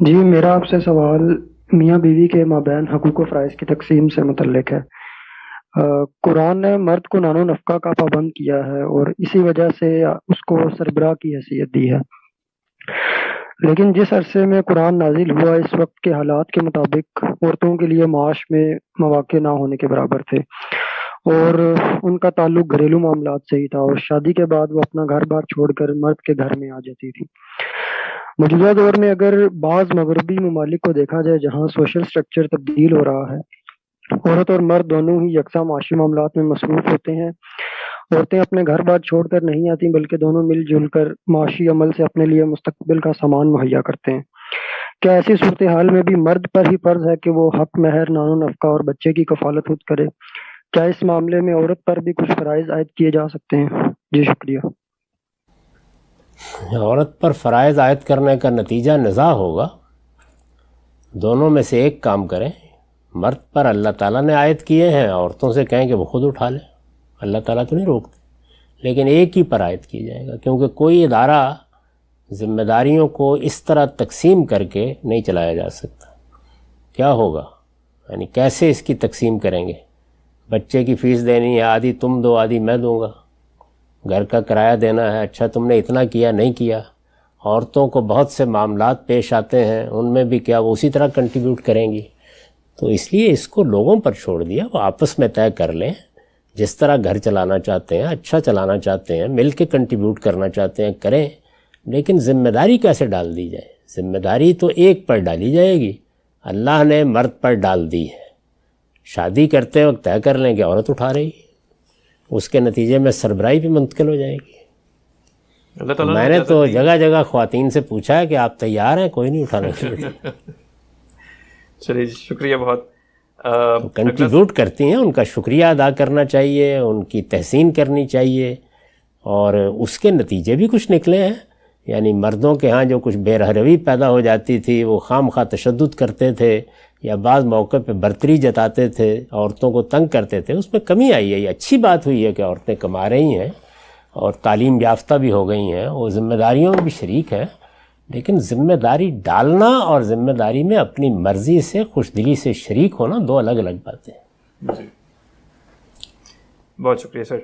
جی میرا آپ سے سوال میاں بیوی کے مابین حقوق و فرائض کی تقسیم سے متعلق ہے۔ قرآن نے مرد کو نان و نفقہ کا پابند کیا ہے اور اسی وجہ سے اس کو سربراہ کی حیثیت دی ہے، لیکن جس عرصے میں قرآن نازل ہوا اس وقت کے حالات کے مطابق عورتوں کے لیے معاش میں مواقع نہ ہونے کے برابر تھے، اور ان کا تعلق گھریلو معاملات سے ہی تھا، اور شادی کے بعد وہ اپنا گھر بار چھوڑ کر مرد کے گھر میں آ جاتی تھی۔ موجودہ دور میں اگر بعض مغربی ممالک کو دیکھا جائے جہاں سوشل سٹرکچر تبدیل ہو رہا ہے، عورت اور مرد دونوں ہی یکساں معاشی معاملات میں مصروف ہوتے ہیں، عورتیں اپنے گھر بار چھوڑ کر نہیں آتی بلکہ دونوں مل جل کر معاشی عمل سے اپنے لیے مستقبل کا سامان مہیا کرتے ہیں۔ کیا ایسی صورتحال میں بھی مرد پر ہی فرض ہے کہ وہ حق مہر، نان و نفقہ اور بچے کی کفالت خود کرے؟ کیا اس معاملے میں عورت پر بھی کچھ فرائض عائد کیے جا سکتے ہیں؟ جی شکریہ۔ عورت پر فرائض عائد کرنے کا نتیجہ نزاع ہوگا۔ دونوں میں سے ایک کام کریں، مرد پر اللہ تعالیٰ نے عائد کیے ہیں، عورتوں سے کہیں کہ وہ خود اٹھا لیں، اللہ تعالیٰ تو نہیں روکتے، لیکن ایک ہی پر عائد کی جائے گا، کیونکہ کوئی ادارہ ذمہ داریوں کو اس طرح تقسیم کر کے نہیں چلایا جا سکتا۔ کیا ہوگا، یعنی کیسے اس کی تقسیم کریں گے؟ بچے کی فیس دینی ہے، آدھی تم دو آدھی میں دوں گا، گھر کا کرایہ دینا ہے، اچھا تم نے اتنا کیا نہیں کیا۔ عورتوں کو بہت سے معاملات پیش آتے ہیں، ان میں بھی کیا وہ اسی طرح کنٹریبیوٹ کریں گی؟ تو اس لیے اس کو لوگوں پر چھوڑ دیا، وہ آپس میں طے کر لیں، جس طرح گھر چلانا چاہتے ہیں، اچھا چلانا چاہتے ہیں، مل کے کنٹریبیوٹ کرنا چاہتے ہیں کریں، لیکن ذمہ داری کیسے ڈال دی جائے؟ ذمہ داری تو ایک پر ڈالی جائے گی، اللہ نے مرد پر ڈال دی ہے۔ شادی کرتے وقت طے کر لیں کہ عورت اٹھا رہی، اس کے نتیجے میں سربراہی بھی منتقل ہو جائے گی۔ میں نے تو جگہ جگہ خواتین سے پوچھا ہے کہ آپ تیار ہیں؟ کوئی نہیں اٹھانا چاہیے۔ چلیے شکریہ بہت۔ کنٹریبیوٹ کرتی ہیں، ان کا شکریہ ادا کرنا چاہیے، ان کی تحسین کرنی چاہیے، اور اس کے نتیجے بھی کچھ نکلے ہیں۔ یعنی مردوں کے ہاں جو کچھ بے روی پیدا ہو جاتی تھی، وہ خام خواہ تشدد کرتے تھے یا بعض موقع پہ برتری جتاتے تھے، عورتوں کو تنگ کرتے تھے، اس میں کمی آئی ہے۔ یہ اچھی بات ہوئی ہے کہ عورتیں کما رہی ہیں اور تعلیم یافتہ بھی ہو گئی ہیں، وہ ذمہ داریوں میں بھی شریک ہیں، لیکن ذمہ داری ڈالنا اور ذمہ داری میں اپنی مرضی سے خوش دلی سے شریک ہونا دو الگ الگ باتیں ہیں۔ جی بہت شکریہ سر۔